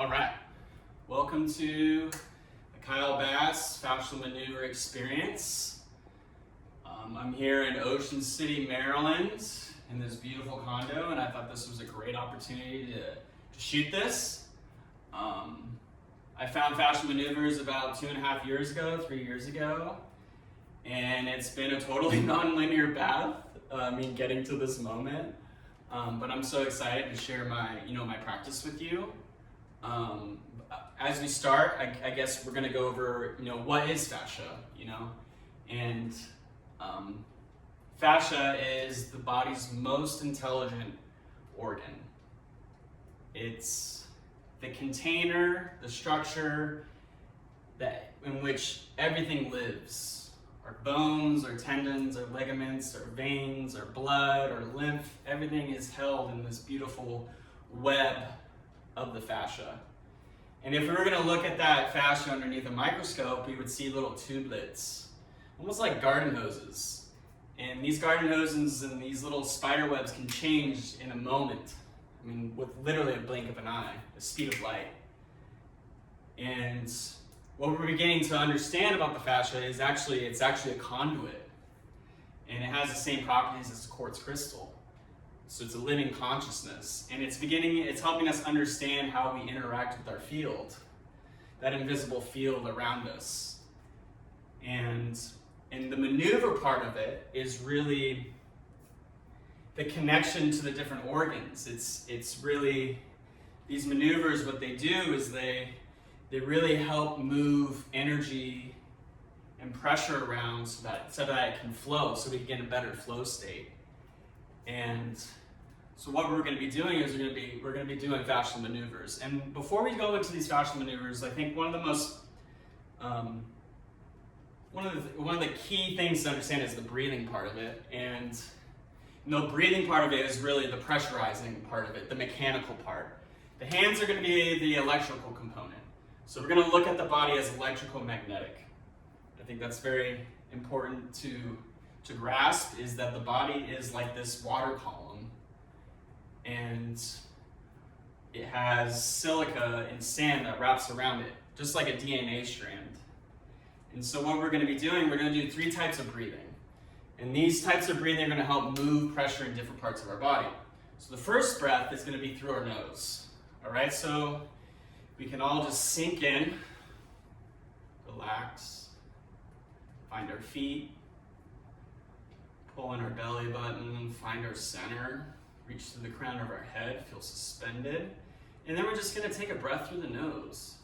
All right, welcome to the Kyle Bass Fascial Maneuver Experience. I'm here in Ocean City, Maryland, in this beautiful condo, and I thought this was a great opportunity to shoot this. I found fascial maneuvers about 2.5 years ago, 3 years ago, and it's been a totally non-linear path, getting to this moment. But I'm so excited to share my practice with you. As we start, I guess we're going to go over, what is fascia, and fascia is the body's most intelligent organ. It's the container, the structure in which everything lives. Our bones, our tendons, our ligaments, our veins, our blood, our lymph, everything is held in this beautiful web of the fascia. And if we were going to look at that fascia underneath a microscope, we would see little tubelets, almost like garden hoses. And these garden hoses and these little spider webs can change in a moment. With literally a blink of an eye, the speed of light. And what we're beginning to understand about the fascia is it's actually a conduit. And it has the same properties as a quartz crystal. So it's a living consciousness. And it's helping us understand how we interact with our field, that invisible field around us. And the maneuver part of it is really the connection to the different organs. It's really, these maneuvers, what they do is they really help move energy and pressure around so that it can flow, so we can get a better flow state. And so what we're going to be doing is we're going to be doing fascial maneuvers. And before we go into these fascial maneuvers, I think one of the key things to understand is the breathing part of it. And the breathing part of it is really the pressurizing part of it, the mechanical part. The hands are going to be the electrical component. So we're going to look at the body as electrical magnetic. I think that's very important to grasp, is that the body is like this water column, and it has silica and sand that wraps around it, just like a DNA strand. And so what we're going to be doing, we're going to do 3 types of breathing. And these types of breathing are going to help move pressure in different parts of our body. So the first breath is going to be through our nose. All right, so we can all just sink in, relax, find our feet, pull in our belly button, find our center, reach to the crown of our head, feel suspended. And then we're just going to take a breath through the nose.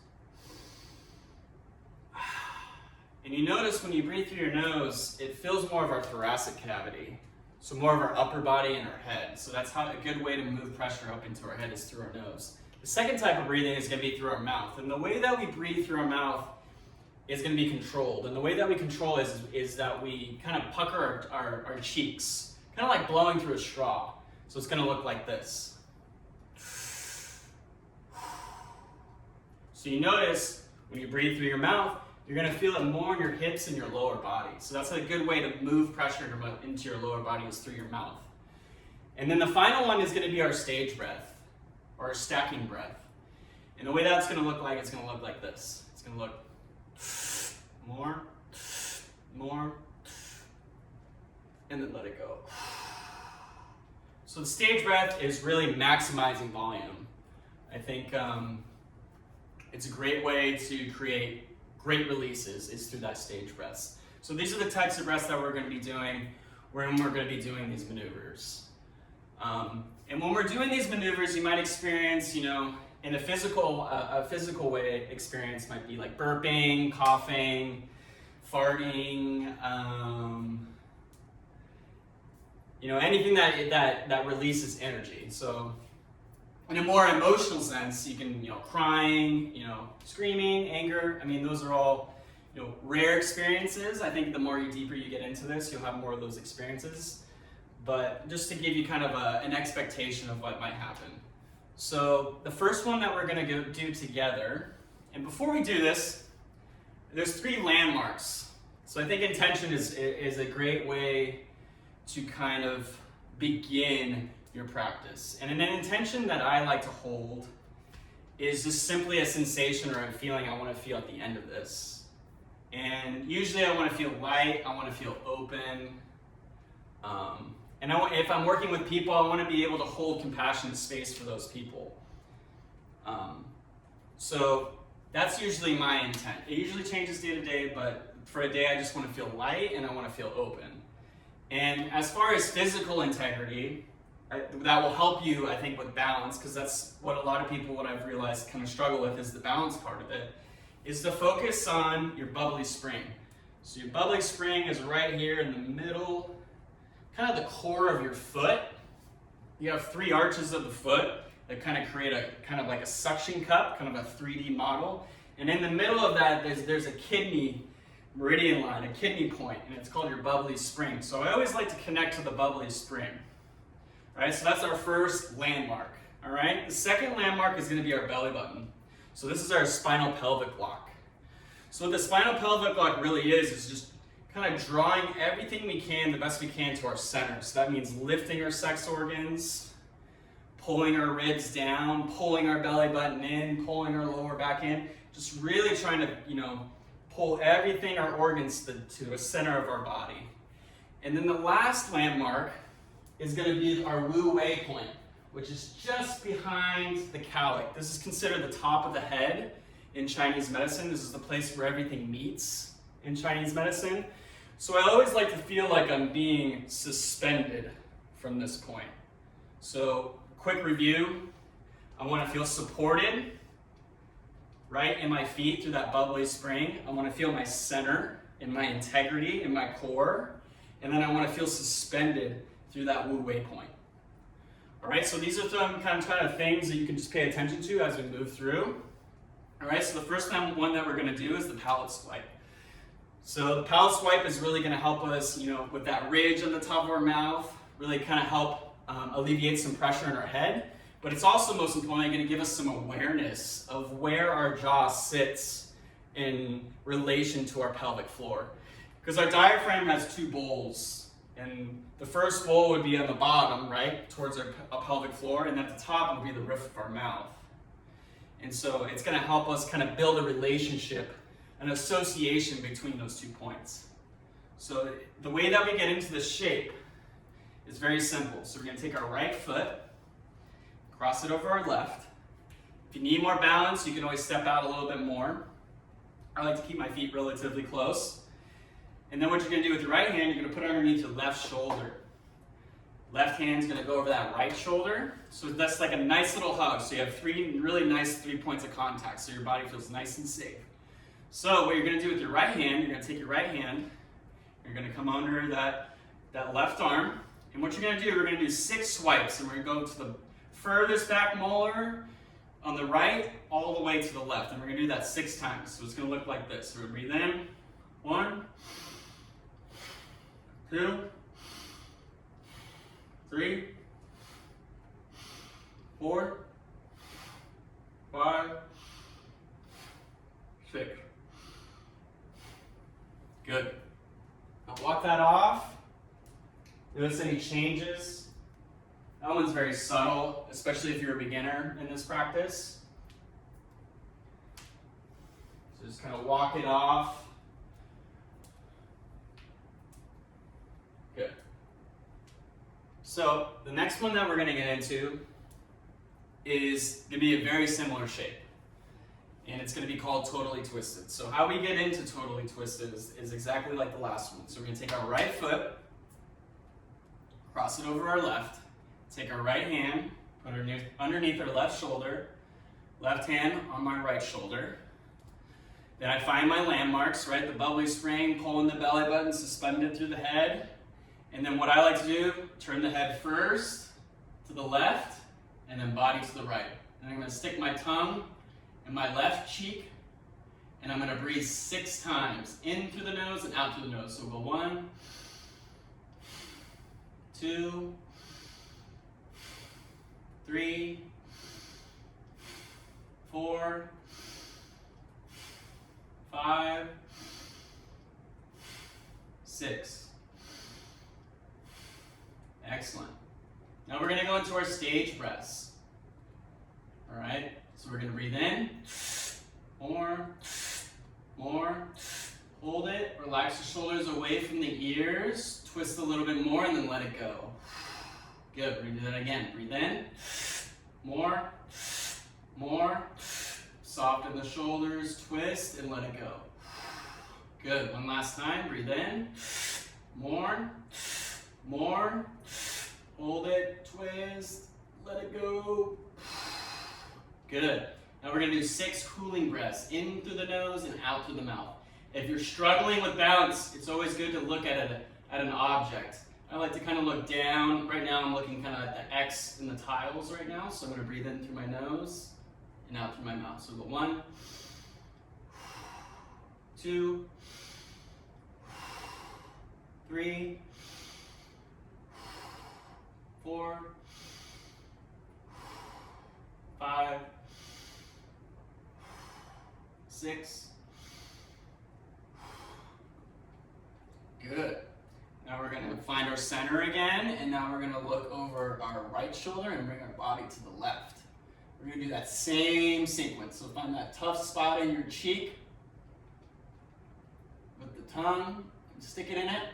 And you notice when you breathe through your nose, it fills more of our thoracic cavity, so more of our upper body and our head. So that's how a good way to move pressure up into our head is through our nose. The second type of breathing is going to be through our mouth. And the way that we breathe through our mouth is going to be controlled. And the way that we control is that we kind of pucker our cheeks, kind of like blowing through a straw. So it's going to look like this. So you notice when you breathe through your mouth, you're going to feel it more in your hips and your lower body. So that's a good way to move pressure into your lower body, is through your mouth. And then the final one is going to be our stage breath, or our stacking breath. And the way that's going to look like, it's going to look like this. It's going to look more, and then let it go. So the stage breath is really maximizing volume. I think it's a great way to create great releases is through that stage breaths. So these are the types of breaths that we're going to be doing when we're going to be doing these maneuvers. And when we're doing these maneuvers, you might experience, in a physical way, experience might be like burping, coughing, farting, anything that releases energy. So in a more emotional sense, you can, crying, screaming, anger. Those are all, rare experiences. I think the deeper you get into this, you'll have more of those experiences. But just to give you kind of an expectation of what might happen. So the first one that we're going to do together, and before we do this, there's 3 landmarks. So I think intention is a great way to kind of begin your practice. And an intention that I like to hold is just simply a sensation or a feeling I want to feel at the end of this. And usually I want to feel light, I want to feel open. And if I'm working with people, I want to be able to hold compassionate space for those people. So that's usually my intent. It usually changes day to day, but for a day I just want to feel light and I want to feel open. And as far as physical integrity, that will help you, I think, with balance, because that's what a lot of people, what I've realized, kind of struggle with is the balance part of it, is to focus on your bubbly spring. So your bubbly spring is right here in the middle, kind of the core of your foot. You have 3 arches of the foot that kind of create a kind of like a suction cup, kind of a 3D model. And in the middle of that, there's a kidney meridian line, a kidney point, and it's called your bubbly spring. So I always like to connect to the bubbly spring. All right, so that's our first landmark. All right, the second landmark is going to be our belly button. So this is our spinal pelvic block. So what the spinal pelvic block really is just kind of drawing everything we can, the best we can, to our center. So that means lifting our sex organs, pulling our ribs down, pulling our belly button in, pulling our lower back in, just really trying to, pull everything, our organs to the center of our body. And then the last landmark is going to be our Wu Wei point, which is just behind the cowlick. This is considered the top of the head in Chinese medicine. This is the place where everything meets in Chinese medicine. So I always like to feel like I'm being suspended from this point. So quick review, I want to feel supported right in my feet through that bubbly spring. I want to feel my center and my integrity in my core. And then I want to feel suspended through that Wu Wei point. All right, so these are some kind of things that you can just pay attention to as we move through. All right, so the first one that we're going to do is the palate swipe. So the palate swipe is really going to help us, with that ridge on the top of our mouth, really kind of help alleviate some pressure in our head. But it's also, most importantly, going to give us some awareness of where our jaw sits in relation to our pelvic floor. Because our diaphragm has 2 bowls. And the first bowl would be on the bottom, right, towards our pelvic floor, and at the top would be the roof of our mouth. And so it's going to help us kind of build a relationship, an association between those 2 points. So the way that we get into this shape is very simple. So we're going to take our right foot, cross it over our left. If you need more balance, you can always step out a little bit more. I like to keep my feet relatively close. And then what you're going to do with your right hand, you're going to put it underneath your left shoulder. Left hand's going to go over that right shoulder. So that's like a nice little hug. So you have 3 really nice 3 points of contact, so your body feels nice and safe. So what you're going to do with your right hand, you're going to take your right hand, you're going to come under that left arm, and what you're going to do, we're going to do 6 swipes, and we're going to go to the furthest back molar on the right, all the way to the left, and we're going to do that 6 times. So it's going to look like this. So we're going to breathe in, 1, 2, 3, 4, 5, 6. Good. Now walk that off. Notice any changes. That one's very subtle, especially if you're a beginner in this practice. So just kind of walk it off. Good. So the next one that we're going to get into is going to be a very similar shape. And it's going to be called totally twisted. So how we get into totally twisted is exactly like the last one. So we're going to take our right foot, cross it over our left, take our right hand, put it underneath our left shoulder, left hand on my right shoulder. Then I find my landmarks, right? The bubbly spring, pulling the belly button, suspended through the head. And then what I like to do, turn the head first to the left, and then body to the right. And I'm going to stick my tongue in my left cheek, and I'm going to breathe 6 times, in through the nose and out through the nose. So we'll go 1, 2, 3, 4, 5, 6. Excellent. Now we're going to go into our stage breaths. All right? So we're gonna breathe in, more, hold it, relax your shoulders away from the ears, twist a little bit more and then let it go. Good, we're gonna do that again. Breathe in, more, soften the shoulders, twist and let it go. Good, one last time, breathe in, more, hold it, twist, let it go. Good. Now we're gonna do 6 cooling breaths, in through the nose and out through the mouth. If you're struggling with balance, it's always good to look at an object. I like to kind of look down. Right now I'm looking kind of at the X in the tiles right now, so I'm gonna breathe in through my nose and out through my mouth. So we'll go 1, 2, 3, 4, 5, 6. Good. Now we're going to find our center again, and now we're going to look over our right shoulder and bring our body to the left. We're going to do that same sequence. So find that tough spot in your cheek with the tongue, and stick it in it.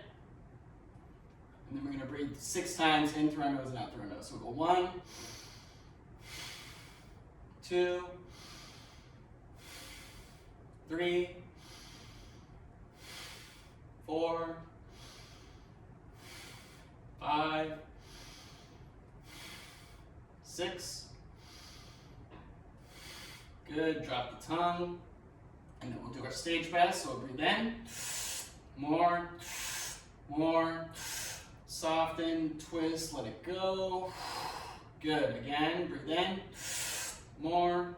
And then we're going to breathe 6 times in through our nose and out through our nose. So we'll go 1, 2, 3, 4, 5, 6. Good, drop the tongue. And then we'll do our stage breath. So we'll breathe in, more, soften, twist, let it go. Good, again, breathe in, more,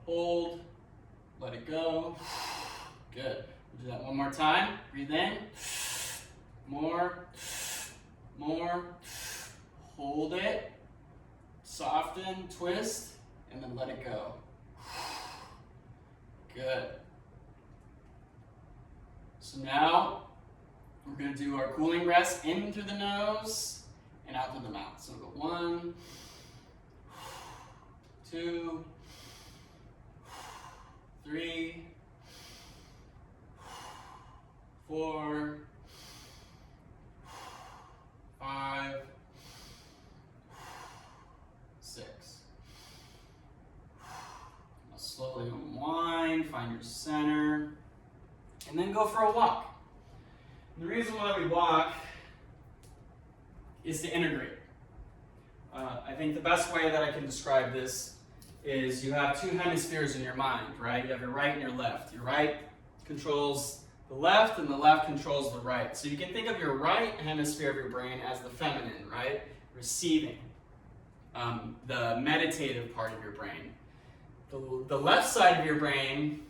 hold, let it go. Good. We'll do that one more time. Breathe in, more, hold it, soften, twist, and then let it go. Good. So now we're going to do our cooling breaths in through the nose and out through the mouth. So we'll go 1, 2, 3, 4, 5, 6. Now slowly unwind, find your center, and then go for a walk. And the reason why we walk is to integrate. I think the best way that I can describe this is you have 2 hemispheres in your mind, right? You have your right and your left. Your right controls the left and the left controls the right. So you can think of your right hemisphere of your brain as the feminine, right? Receiving, the meditative part of your brain. The left side of your brain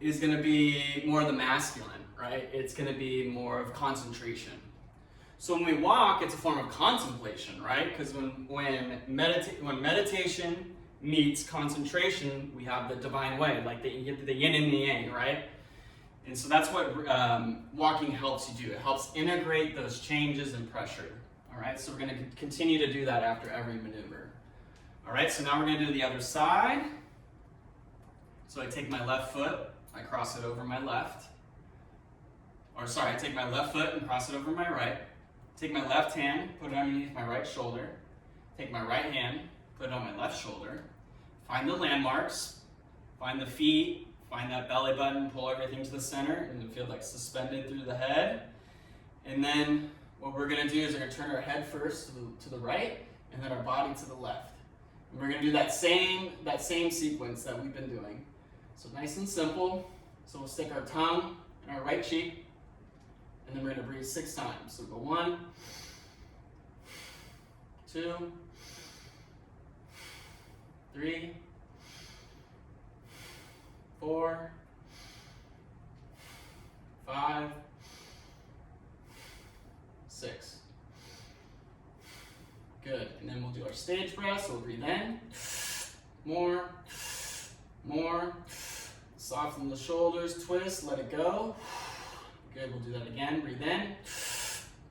is going to be more the masculine, right? It's going to be more of concentration. So when we walk, it's a form of contemplation, right? Because when meditation meets concentration, we have the divine way, like the yin and the yang, right? And so that's what walking helps you do. It helps integrate those changes in pressure. All right, so we're going to continue to do that after every maneuver. All right, so now we're going to do the other side. So I take my left foot, I cross it over my left. Or sorry, I take my left foot and cross it over my right. Take my left hand, put it underneath my right shoulder. Take my right hand, put it on my left shoulder. Find the landmarks, find the feet, find that belly button, pull everything to the center, and feel like suspended through the head. And then what we're going to do is we're going to turn our head first to the right, and then our body to the left. And we're going to do that same sequence that we've been doing. So nice and simple. So we'll stick our tongue in our right cheek, and then we're going to breathe 6 times. So go 1, 2, 3, 4, 5, 6. Good. And then we'll do our stage breath. So we'll breathe in. More. Soften the shoulders, twist, let it go. Good. We'll do that again. Breathe in.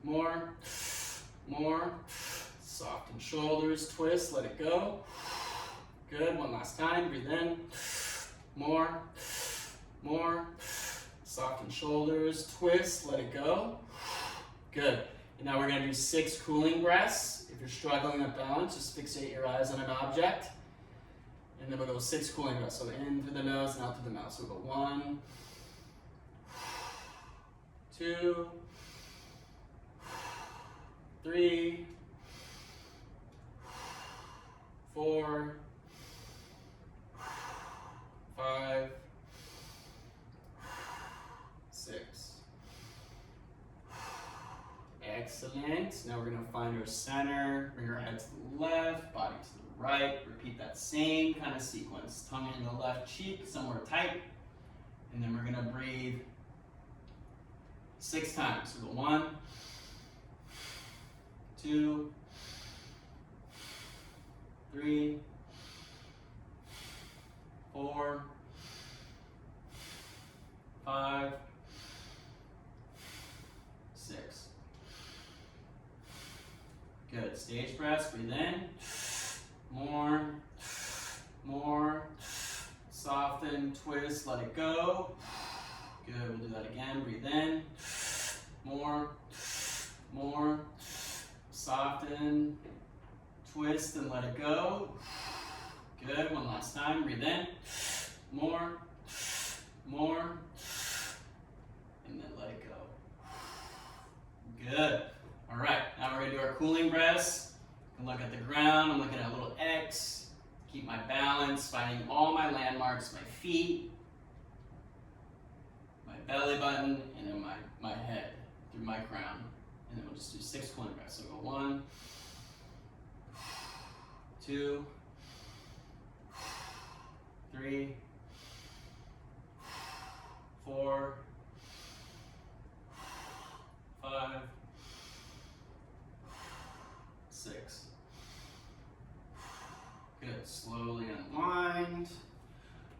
More. Soften Soften shoulders, twist, let it go. Good, one last time, breathe in. More. Soften shoulders, twist, let it go. Good. And now we're gonna do 6 cooling breaths. If you're struggling with balance, just fixate your eyes on an object. And then we'll go 6 cooling breaths. So in through the nose and out through the mouth. So we'll go 1, 2, 3, 4, 5, 6. Excellent. Now we're going to find our center, bring our head to the left, body to the right. Repeat that same kind of sequence. Tongue in the left cheek, somewhere tight. And then we're going to breathe 6 times. So go 1, 2, 3, 4, 5, 6. Good. Stage breaths. Breathe in. More. Soften, twist, let it go. Good. We'll do that again. Breathe in. More. Soften, twist, and let it go. Good. One last time. Breathe in. More. And then let it go. Good. All right. Now we're going to do our cooling breaths. You can look at the ground. I'm looking at a little X. Keep my balance, finding all my landmarks, my feet, my belly button, and then my head through my crown. And then we'll just do 6 cooling breaths. So go 1, 2, 3, 4, 5, 6. Good. Slowly unwind.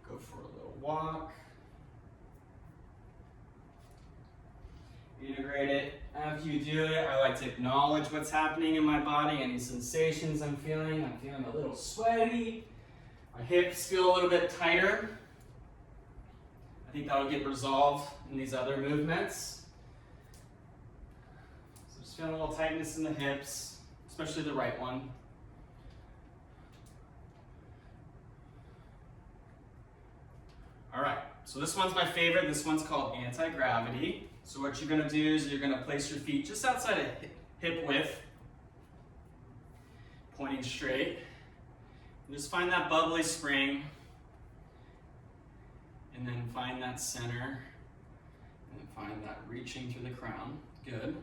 Go for a little walk. Integrate it. After you do it, I like to acknowledge what's happening in my body, any sensations I'm feeling. I'm feeling a little sweaty. My hips feel a little bit tighter. I think that'll get resolved in these other movements. So just feeling a little tightness in the hips, especially the right one. All right, so this one's my favorite. This one's called anti-gravity. So what you're gonna do is you're gonna place your feet just outside of hip width, pointing straight. And just find that bubbly spring, and then find that center, and then find that reaching through the crown. Good.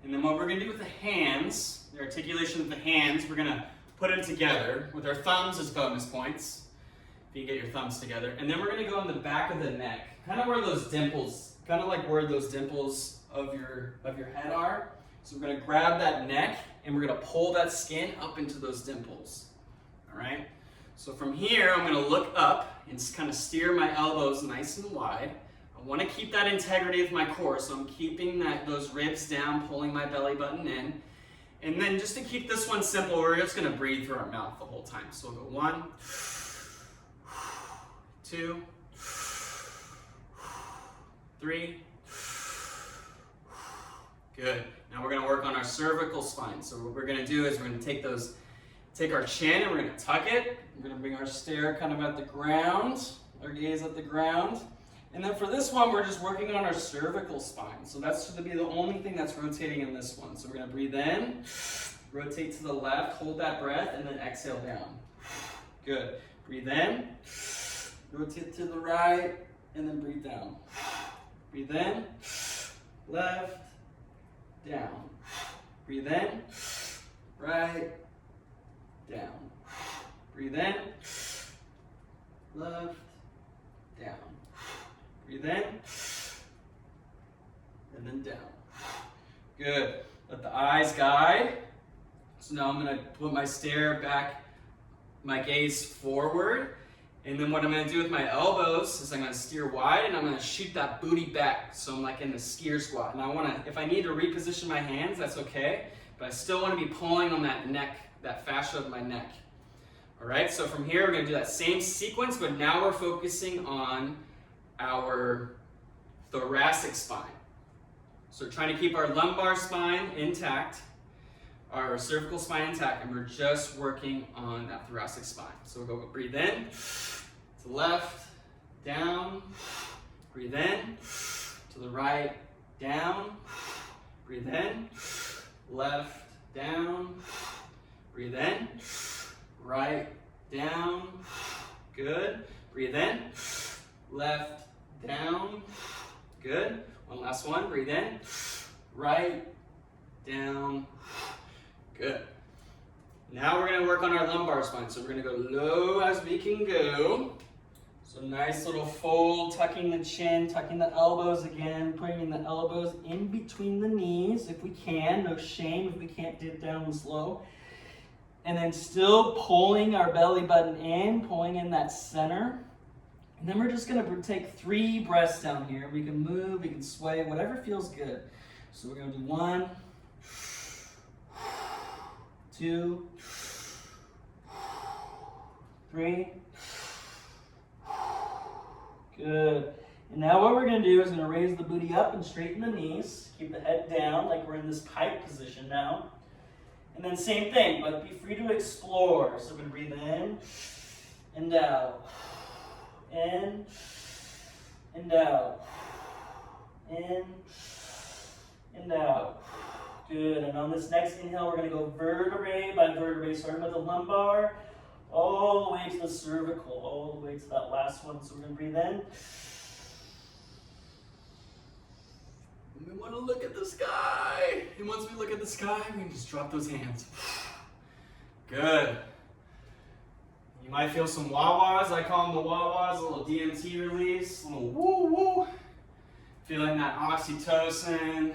And then what we're gonna do with the hands, the articulation of the hands, we're gonna put them together with our thumbs as bonus points. If you get your thumbs together. And then we're gonna go on the back of the neck, kind of where those dimples, kind of like where those dimples of your head are. So we're gonna grab that neck and we're gonna pull that skin up into those dimples. All right? So from here, I'm gonna look up and kind of steer my elbows nice and wide. I wanna keep that integrity of my core, so I'm keeping those ribs down, pulling my belly button in. And then just to keep this one simple, we're just gonna breathe through our mouth the whole time. So we'll go 1, 2, 3. Good. Now we're going to work on our cervical spine. So what we're going to do is we're going to take our chin and we're going to tuck it. We're going to bring our stare kind of at the ground, our gaze at the ground. And then for this one, we're just working on our cervical spine. So that's going to be the only thing that's rotating in this one. So we're going to breathe in, rotate to the left, hold that breath, and then exhale down. Good. Breathe in. Rotate to the right, and then breathe down. Breathe in, left, down. Breathe in, right, down. Breathe in, left, down. Breathe in, and then down. Good. Let the eyes guide. So now I'm going to put my stare back, my gaze forward. And then what I'm going to do with my elbows is I'm going to steer wide and I'm going to shoot that booty back. So I'm like in the skier squat. And if I need to reposition my hands, that's okay. but I still want to be pulling on that neck, that fascia of my neck. All right, so from here, we're going to do that same sequence, but now we're focusing on our thoracic spine. So we're trying to keep our lumbar spine intact, our cervical spine intact, and we're just working on that thoracic spine. So we'll go breathe in, to the left, down, breathe in, to the right, down, breathe in, left, down, breathe in, right, down, good, breathe in, left, down, good, one last one, breathe in, right, down, good. Now we're going to work on our lumbar spine, so we're going to go low as we can go. So nice little fold, tucking the chin, tucking the elbows again, putting the elbows in between the knees if we can. No shame if we can't dip down slow. And then still pulling our belly button in, pulling in that center. And then we're just going to take 3 breaths down here. We can move, we can sway, whatever feels good. So we're going to do 1, 2, 3. Good. And now what we're going to do is going to raise the booty up and straighten the knees. Keep the head down like we're in this pike position now. And then same thing, but be free to explore. So we're going to breathe in and out. In and out. In and out. Good. And on this next inhale, we're going to go vertebrae by vertebrae, starting with the lumbar, all the way to the cervical, all the way to that last one. So we're going to breathe in. And we want to look at the sky. And once we look at the sky, we can just drop those hands. Good. You might feel some wah-wahs. I call them the wah-wahs, a little DMT release, a little woo-woo. Feeling that oxytocin,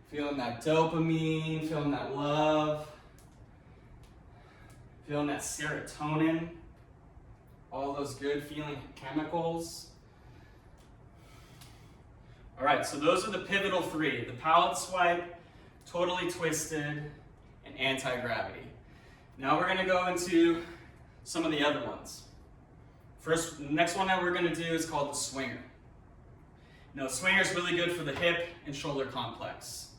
feeling that dopamine, feeling that love, feeling that serotonin, all those good feeling chemicals. All right, so those are the pivotal 3, the palate swipe, totally twisted, and anti-gravity. Now we're gonna go into some of the other ones. First, the next one that we're gonna do is called the swinger. Now, the swinger is really good for the hip and shoulder complex.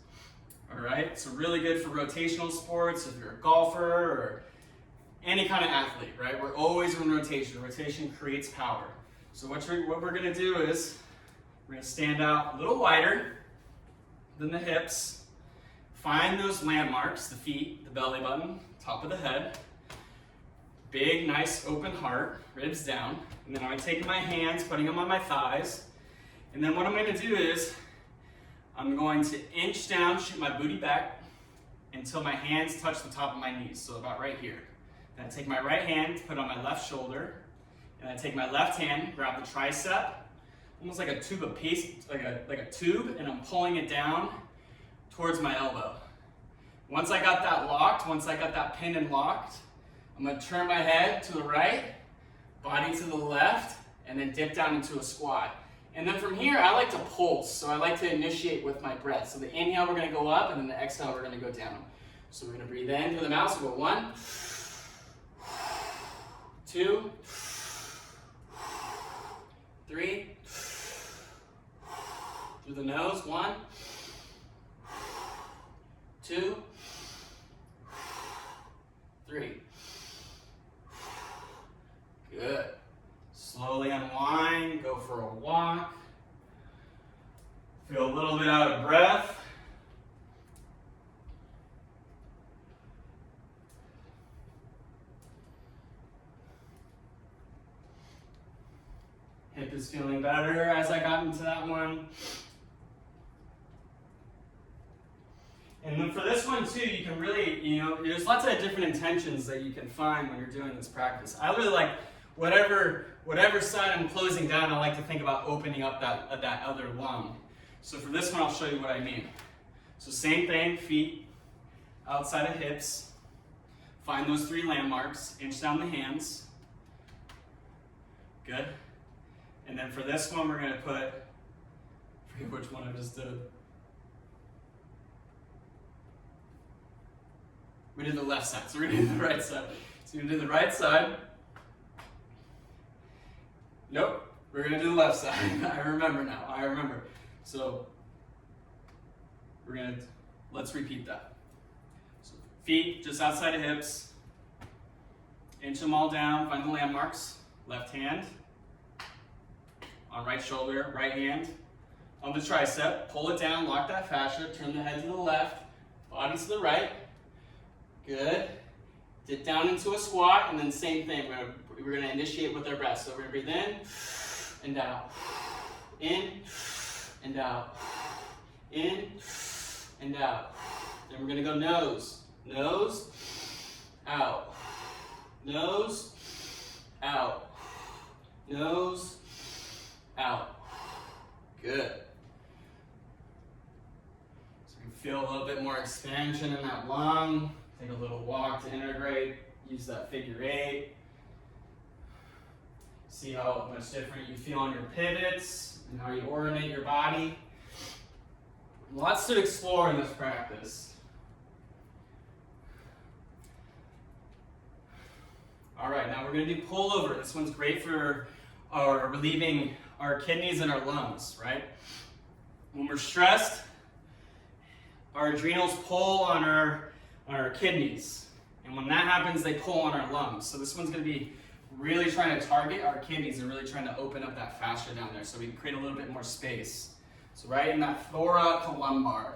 All right, so really good for rotational sports, if you're a golfer or any kind of athlete, right? We're always in rotation. Rotation creates power. So what we're gonna do is, we're gonna stand out a little wider than the hips, find those landmarks, the feet, the belly button, top of the head, big, nice open heart, ribs down, and then I'm gonna take my hands, putting them on my thighs, and then what I'm gonna do is, I'm going to inch down, shoot my booty back, until my hands touch the top of my knees, so about right here. Then I take my right hand, put it on my left shoulder, and I take my left hand, grab the tricep, almost like a tube of paste, like a tube, and I'm pulling it down towards my elbow. Once I got that locked, once I got that pinned and locked, I'm gonna turn my head to the right, body to the left, and then dip down into a squat. And then from here, I like to pulse, so I like to initiate with my breath. So the inhale, we're gonna go up, and then the exhale, we're gonna go down. So we're gonna breathe in through the mouth, so go 1, 2, 3, through the nose, 1, 2, 3. Good. Slowly unwind, go for a walk. Feel a little bit out of breath. Hip is feeling better as I got into that one. And then for this one too, you can really, there's lots of different intentions that you can find when you're doing this practice. I really like whatever side I'm closing down, I like to think about opening up that other lung. So for this one, I'll show you what I mean. So same thing, feet outside of hips. Find those 3 landmarks, inch down the hands. Good. And then for this one, we're gonna put, I forget which one I just did. We did the left side, so we're gonna do the right side. So we're gonna do the right side. Nope, we're gonna do the left side. I remember now, I remember. So let's repeat that. So feet just outside of hips. Inch them all down, find the landmarks. Left hand on right shoulder, right hand on the tricep. Pull it down, lock that fascia, turn the head to the left, body to the right. Good. Dip down into a squat, and then same thing. We're gonna initiate with our breath. So we're gonna breathe in and out. In and out. In and out. Then we're gonna go nose. Nose, out. Nose, out. Nose, out. Good. So you can feel a little bit more expansion in that lung. Take a little walk to integrate. Use that figure 8. See how much different you feel on your pivots and how you orient your body. Lots to explore in this practice. All right, now we're going to do pullover. This one's great for relieving our kidneys and our lungs, right? When we're stressed, our adrenals pull on our kidneys. And when that happens, they pull on our lungs. So this one's going to be really trying to target our kidneys and really trying to open up that fascia down there so we can create a little bit more space. So right in that thoracolumbar,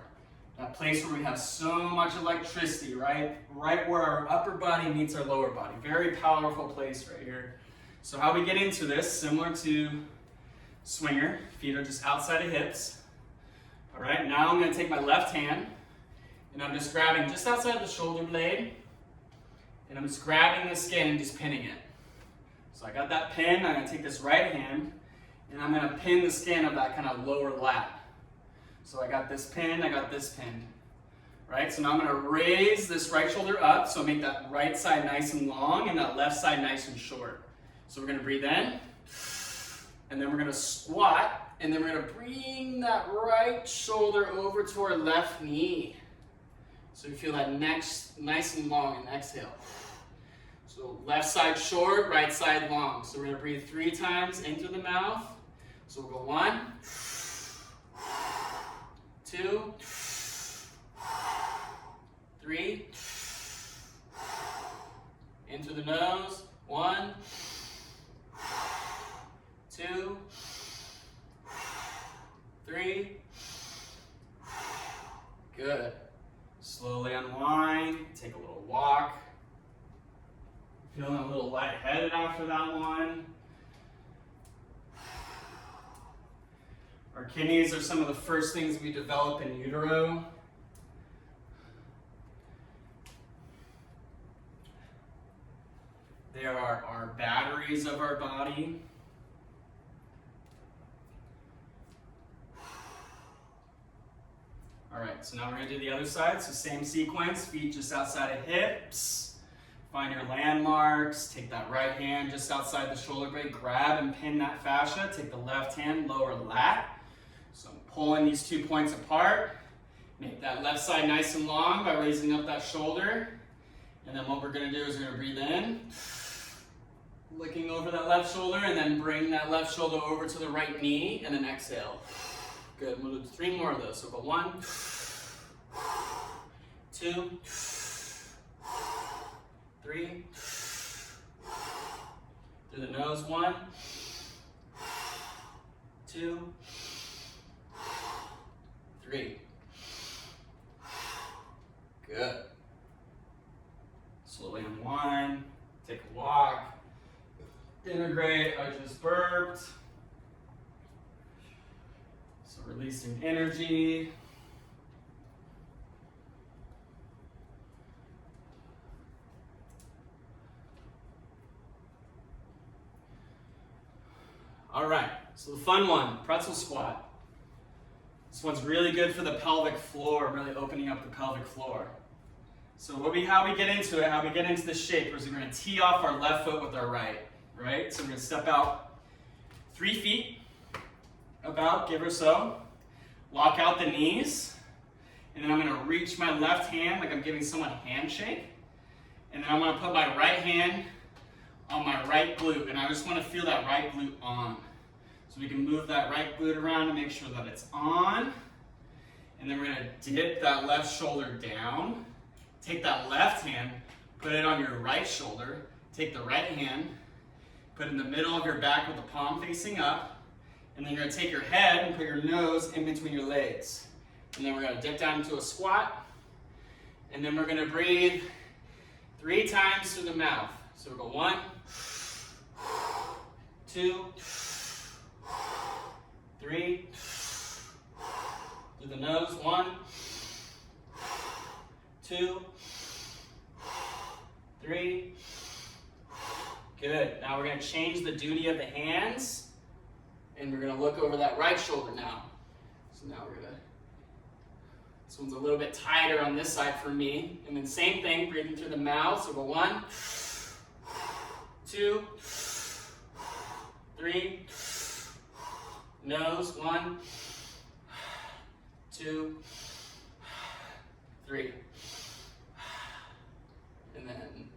that place where we have so much electricity, right where our upper body meets our lower body. Very powerful place right here. So how we get into this, similar to swinger, feet are just outside of hips. All right, now I'm going to take my left hand and I'm just grabbing just outside the shoulder blade, and I'm just grabbing the skin and just pinning it. So I got that pin. I'm going to take this right hand and I'm going to pin the skin of that kind of lower lat. So I got this pin, I got this pin. Right, so now I'm going to raise this right shoulder up, so make that right side nice and long and that left side nice and short. So we're going to breathe in, and then we're going to squat, and then we're going to bring that right shoulder over to our left knee. So you feel that neck nice and long, and exhale. So left side short, right side long. So we're going to breathe 3 times in through the mouth. So we'll go 1, 2, 3, into the nose, 1, 2, 3, good. Slowly unwind, take a little walk. Feeling a little lightheaded after that one. Our kidneys are some of the first things we develop in utero. They are our batteries of our body. All right, so now we're going to do the other side. So same sequence, feet just outside of hips. Find your landmarks. Take that right hand just outside the shoulder blade. Grab and pin that fascia. Take the left hand, lower lat. So I'm pulling these 2 points apart. Make that left side nice and long by raising up that shoulder. And then what we're going to do is we're going to breathe in, looking over that left shoulder, and then bring that left shoulder over to the right knee, and then exhale. Good. We'll do 3 more of those. So go 1, 2, 3. Through the nose, 1, 2, 3. Good. Slowly unwind, take a walk, integrate. I just burped. So releasing energy. All right, so the fun one, pretzel squat. This one's really good for the pelvic floor, really opening up the pelvic floor. So how we get into it, how we get into this shape is we're going to tee off our left foot with our right? So we're going to step out 3 feet, about, give or so. Lock out the knees, And then I'm gonna reach my left hand like I'm giving someone a handshake. And then I'm gonna put my right hand on my right glute. And I just wanna feel that right glute on. So we can move that right glute around to make sure that it's on. And then we're gonna dip that left shoulder down. Take that left hand, put it on your right shoulder. Take the right hand, put it in the middle of your back with the palm facing up. And then you're gonna take your head and put your nose in between your legs. And then we're gonna dip down into a squat. And then we're gonna breathe 3 times through the mouth. So we'll go 1, 2, 3. Through the nose, 1, 2, 3. Good. Now we're going to change the duty of the hands, and we're going to look over that right shoulder now. So now we're going to, this one's a little bit tighter on this side for me. And then same thing, breathing through the mouth. So go 1, 2, 3. Nose, 1, 2, 3. And then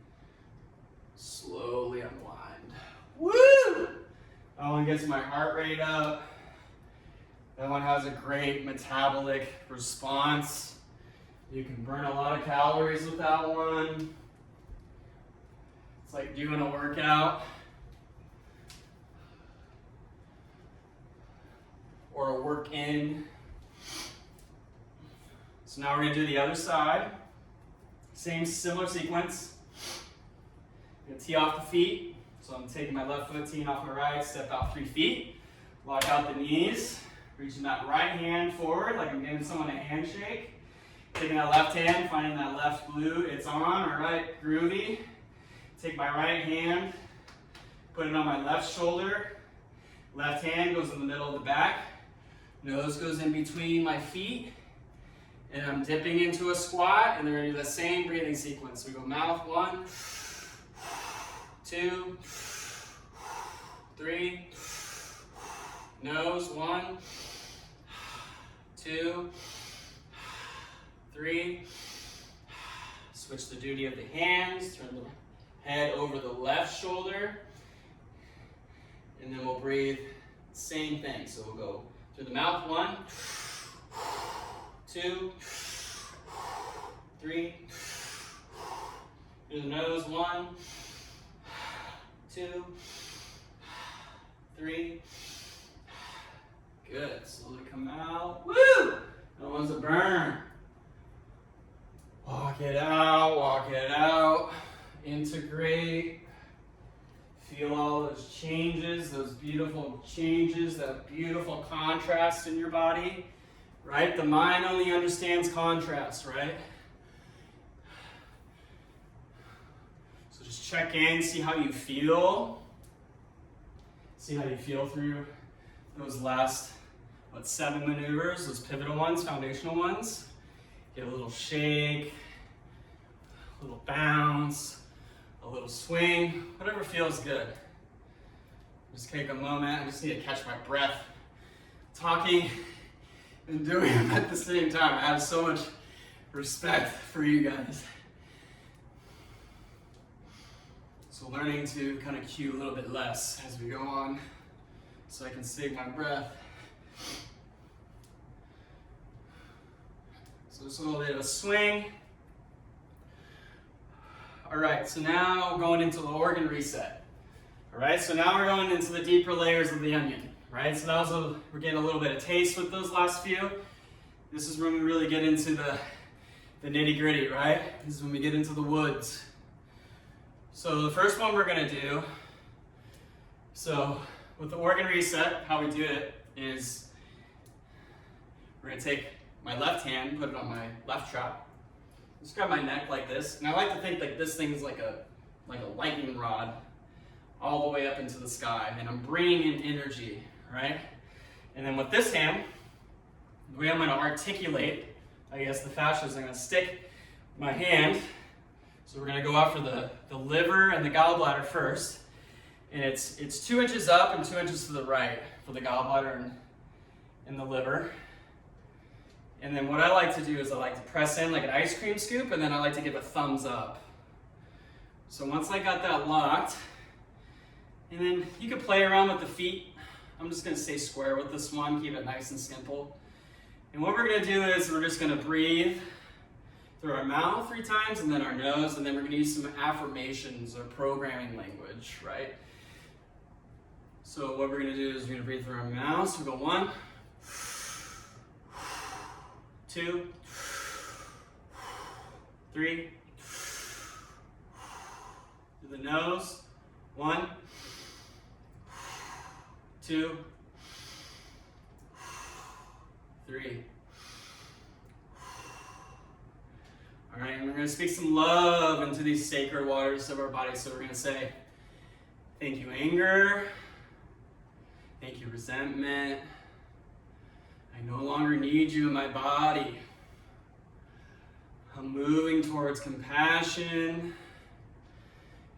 slowly unwind. Woo! That one gets my heart rate up. That one has a great metabolic response. You can burn a lot of calories with that one. It's like doing a workout or a work in. So now we're going to do the other side. Same similar sequence. I'm going to tee off the feet. So I'm taking my left foot, teeing off my right, step out 3 feet. Lock out the knees. Reaching that right hand forward like I'm giving someone a handshake. Taking that left hand, finding that left glute. It's on, all right, groovy. Take my right hand, put it on my left shoulder. Left hand goes in the middle of the back. Nose goes in between my feet. And I'm dipping into a squat, and then we're going to do the same breathing sequence. We go mouth, 1, 2, 3. Nose, 1, 2, 3. Switch the duty of the hands. Turn the head over the left shoulder. And then we'll breathe same thing. So we'll go through the mouth, 1, 2, 3. Through the nose, 1, 2, 3. Good. Slowly come out. Woo! That one's a burn. Walk it out, walk it out. Integrate. Feel all those changes, those beautiful changes, that beautiful contrast in your body. Right? The mind only understands contrast, right? So just check in, see how you feel. See how you feel through those last, 7 maneuvers, those pivotal ones, foundational ones. Get a little shake, a little bounce, a little swing, whatever feels good. Just take a moment. I just need to catch my breath. Talking and doing them at the same time. I have so much respect for you guys. So learning to kind of cue a little bit less as we go on so I can save my breath. So just a little bit of a swing. All right, so now going into the organ reset. All right, so now we're going into the deeper layers of the onion. Right, so that was we're getting a little bit of taste with those last few. This is when we really get into the nitty gritty, right? This is when we get into the woods. So the first one we're gonna do, so with the organ reset, how we do it is we're gonna take my left hand, put it on my left trap, just grab my neck like this, and I like to think like this thing is like a lightning rod all the way up into the sky, and I'm bringing in energy, right? And then with this hand, the way I'm going to articulate, I guess the fascias, I'm going to stick my hand. So we're going to go after the liver and the gallbladder first, and it's 2 inches up and 2 inches to the right for the gallbladder and the liver. And then what I like to do is I like to press in like an ice cream scoop, and then I like to give a thumbs up. So once I got that locked, and then you can play around with the feet. I'm just gonna stay square with this one, keep it nice and simple. And what we're gonna do is we're just gonna breathe through our mouth 3 times and then our nose, and then we're gonna use some affirmations or programming language, right? So what we're gonna do is we're gonna breathe through our mouth. So we go 1, 2, 3. Through the nose. 1, 2, 3. All right, and we're going to speak some love into these sacred waters of our body. So we're going to say, thank you, anger. Thank you, resentment. I no longer need you in my body. I'm moving towards compassion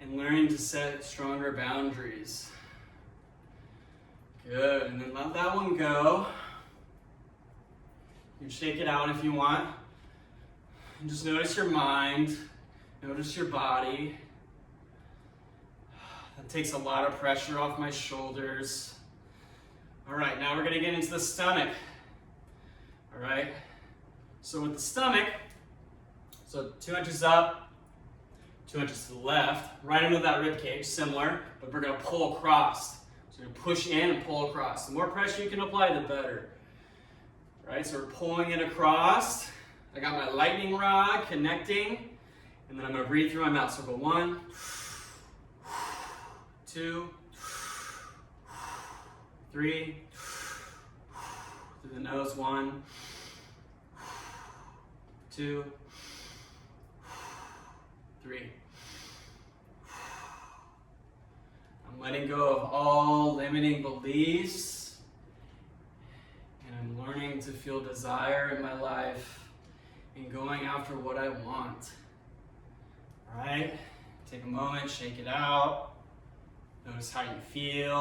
and learning to set stronger boundaries. Good, and then let that one go. You can shake it out if you want. And just notice your mind, notice your body. That takes a lot of pressure off my shoulders. All right, now we're gonna get into the stomach. All right, so with the stomach, so 2 inches up, 2 inches to the left, right into that rib cage, similar, but we're gonna pull across. So you're gonna push in and pull across. The more pressure you can apply, the better. Right, so we're pulling it across. I got my lightning rod connecting, and then I'm gonna breathe through my mouth. So go 1, 2, 3, through the nose. 1, 2, 3. I'm letting go of all limiting beliefs, and I'm learning to feel desire in my life and going after what I want. All right, take a moment, shake it out. Notice how you feel.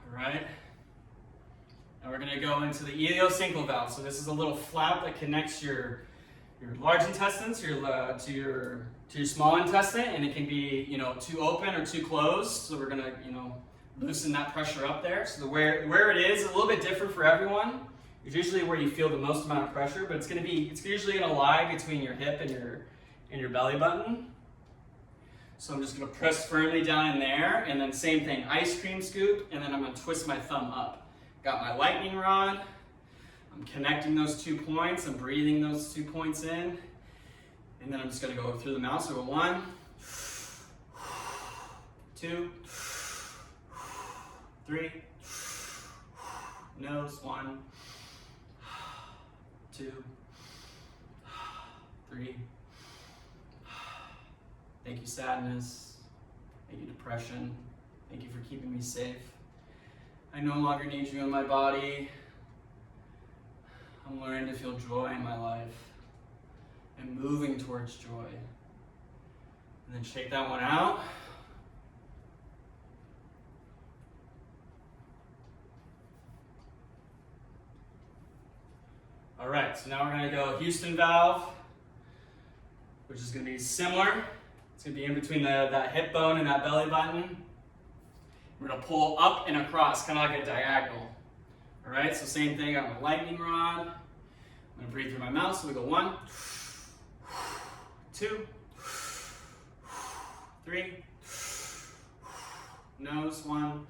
All right. Now we're gonna go into the ileocecal valve. So this is a little flap that connects your large intestines to your small intestine, and it can be too open or too closed. So we're gonna loosen that pressure up there. So where it is a little bit different for everyone. It's usually where you feel the most amount of pressure, but it's usually gonna lie between your hip and your belly button. So I'm just gonna press firmly down in there, and then same thing, ice cream scoop, and then I'm gonna twist my thumb up. Got my lightning rod. I'm connecting those 2 points. I'm breathing those 2 points in, and then I'm just gonna go through the mouth. So go 1, 2, 3. Nose. 1, 2, 3. Thank you, sadness. Thank you, depression. Thank you for keeping me safe. I no longer need you in my body. I'm learning to feel joy in my life and moving towards joy. And then shake that one out. All right, so now we're gonna go Houston valve, which is gonna be similar. It's gonna be in between that hip bone and that belly button. We're gonna pull up and across, kind of like a diagonal. All right, so same thing, I got my lightning rod. I'm gonna breathe through my mouth, so we go 1, 2, 3. Nose. 1,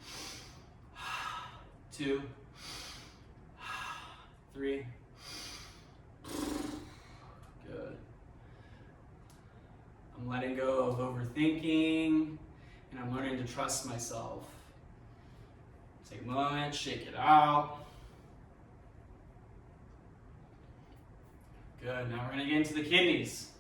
2, 3. Good. I'm letting go of overthinking, and I'm learning to trust myself. Take a moment, shake it out. Good, now we're gonna get into the kidneys.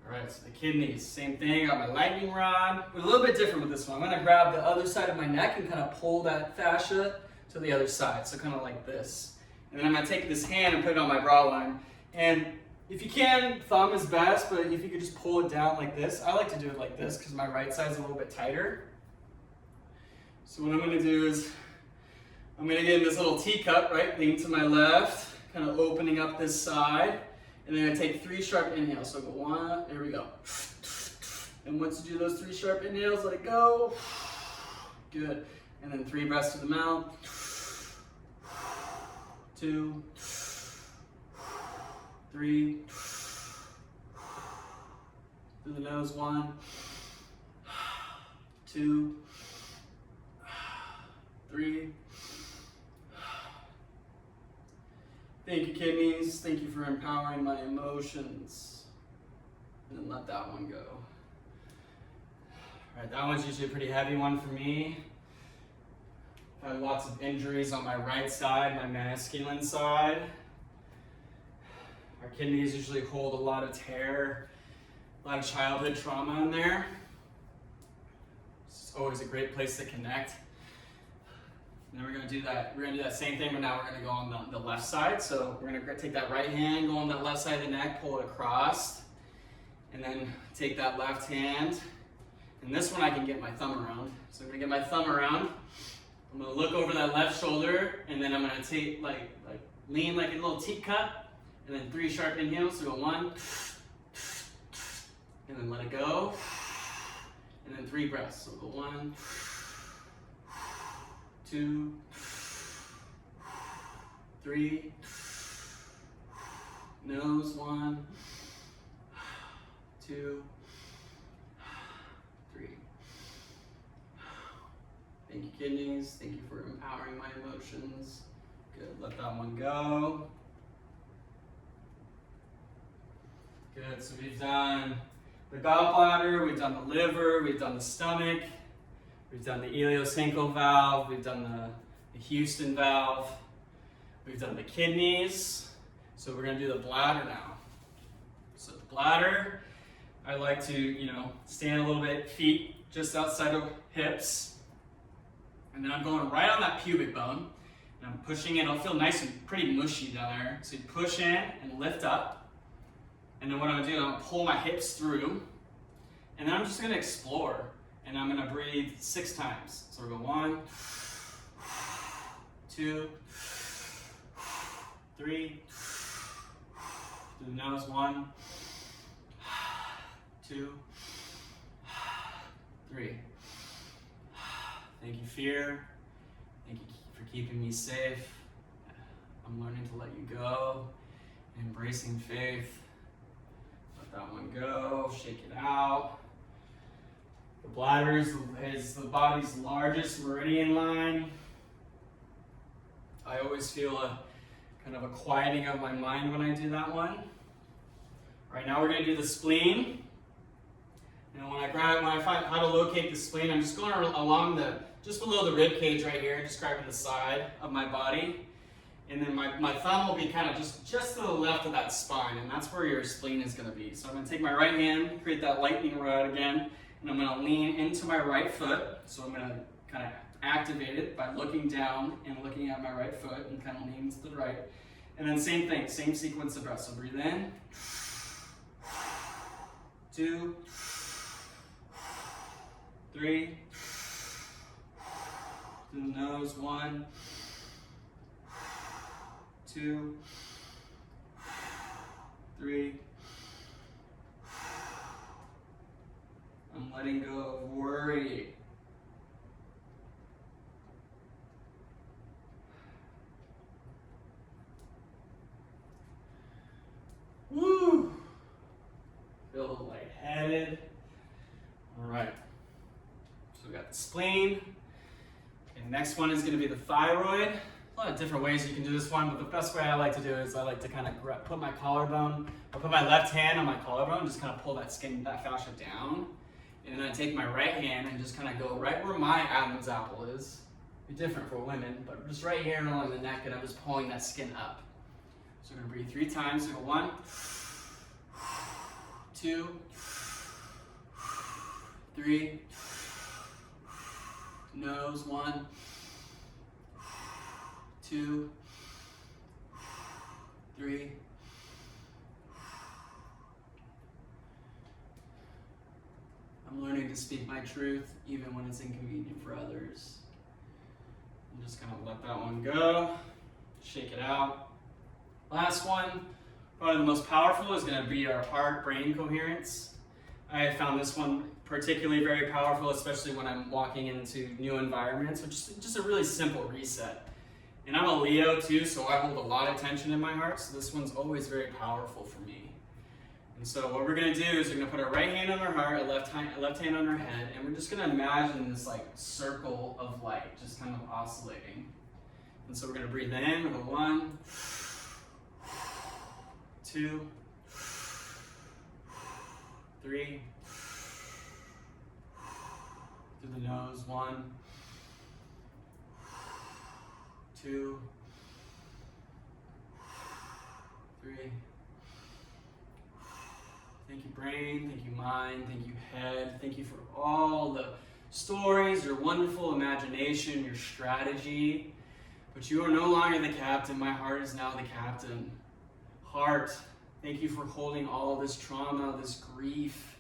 All right, so the kidneys, same thing, I got my lightning rod. We're a little bit different with this one. I'm gonna grab the other side of my neck and kind of pull that fascia to the other side, so kind of like this. And then I'm gonna take this hand and put it on my bra line. And if you can, thumb is best, but if you could just pull it down like this. I like to do it like this because my right side is a little bit tighter. So what I'm gonna do is I'm gonna get in this little teacup, right? Lean to my left, kind of opening up this side. And then I take 3 sharp inhales. So go 1, there we go. And once you do those 3 sharp inhales, let it go. Good. And then 3 breaths to the mouth. 2, 3. Through the nose, 1, 2, 3. Thank you, kidneys. Thank you for empowering my emotions. And then let that one go. All right, that one's usually a pretty heavy one for me. I've had lots of injuries on my right side, my masculine side. Our kidneys usually hold a lot of tear, a lot of childhood trauma in there. It's always a great place to connect. And then we're gonna do that same thing, but now we're gonna go on the left side. So we're gonna take that right hand, go on that left side of the neck, pull it across, and then take that left hand. And this one I can get my thumb around. So I'm gonna get my thumb around. I'm gonna look over that left shoulder, and then I'm gonna take lean like a little teacup, and then 3 sharp inhales. So go 1, and then let it go, and then 3 breaths. So go 1, 2, 3. Nose, 1, 2, 3. Thank you, kidneys. Thank you for empowering my emotions. Good, let that one go. Good, so we've done the gallbladder, we've done the liver, we've done the stomach, we've done the ileocencal valve, we've done the Houston valve, we've done the kidneys. So we're gonna do the bladder now. So the bladder, I like to, stand a little bit, feet just outside of hips. And then I'm going right on that pubic bone. And I'm pushing in, it'll feel nice and pretty mushy down there. So you push in and lift up. And then what I'm gonna do, I'm gonna pull my hips through. And then I'm just gonna explore. And I'm gonna breathe 6 times. So we're going 1, 2, 3. Through the nose, 1, 2, 3. Thank you, fear. Thank you for keeping me safe. I'm learning to let you go. Embracing faith. Let that one go. Shake it out. The bladder is the body's largest meridian line. I always feel a kind of a quieting of my mind when I do that one. Right now we're going to do the spleen. And when I find how to locate the spleen, I'm just going along just below the rib cage right here, just grabbing the side of my body. And then my thumb will be kind of just to the left of that spine, and that's where your spleen is going to be. So I'm going to take my right hand, create that lightning rod again, and I'm going to lean into my right foot. So I'm going to kind of activate it by looking down and looking at my right foot and kind of lean to the right. And then same thing, same sequence of breaths. So breathe in, 2, 3, through the nose, 1, 2, 3. I'm letting go of worry. Woo! Feel a little lightheaded. All right. So we got the spleen. And next one is going to be the thyroid. A lot of different ways you can do this one, but the best way I like to do it is I like to kind of put my collarbone, or put my left hand on my collarbone and just kind of pull that skin, that fascia down. And then I take my right hand and just kind of go right where my Adam's apple is. Be different for women, but just right here along the neck, and I'm just pulling that skin up. So we're going to breathe 3 times. So go 1, 2, 3. Nose, 1, 2, 3. I'm learning to speak my truth even when it's inconvenient for others. I'm just gonna let that one go. Shake it out. Last one, probably the most powerful, is gonna be our heart-brain coherence. I have found this one particularly very powerful, especially when I'm walking into new environments, which is just a really simple reset. And I'm a Leo too, so I hold a lot of tension in my heart, so this one's always very powerful for me. And so what we're gonna do is we're gonna put our right hand on our heart, our left hand on our head, and we're just gonna imagine this like circle of light, just kind of oscillating. And so we're gonna breathe in, we'll go 1, 2, 3, through the nose, 1, 2, 3. Thank you, brain. Thank you, mind. Thank you, head. Thank you for all the stories, your wonderful imagination, your strategy. But you are no longer the captain. My heart is now the captain. Heart, thank you for holding all of this trauma, this grief.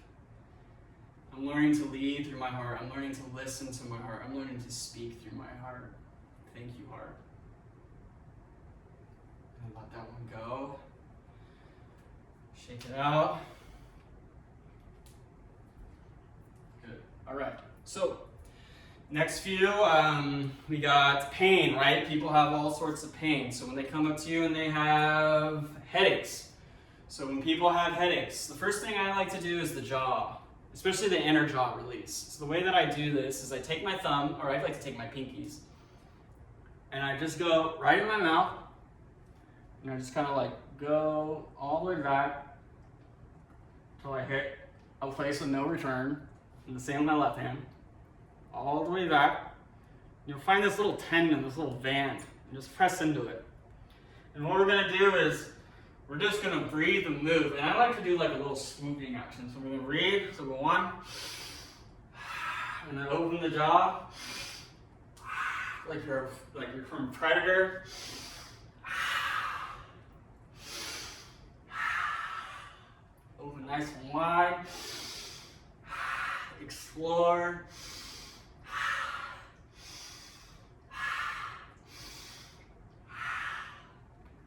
I'm learning to lead through my heart. I'm learning to listen to my heart. I'm learning to speak through my heart. Thank you, heart. And let that one go. Shake it out. Good. All right. So next few, we got pain, right? People have all sorts of pain. So when they come up to you and they have headaches. So when people have headaches, the first thing I like to do is the jaw, especially the inner jaw release. So the way that I do this is I take my thumb, or I like to take my pinkies, and I just go right in my mouth, and I just kind of like go all the way back until I hit a place of no return, and the same with my left hand, all the way back. You'll find this little tendon, this little band, and just press into it. And what we're gonna do is we're just gonna breathe and move. And I like to do like a little swooping action. So we're gonna breathe, so go 1, and then open the jaw, like you're from Predator. Open nice and wide. Explore.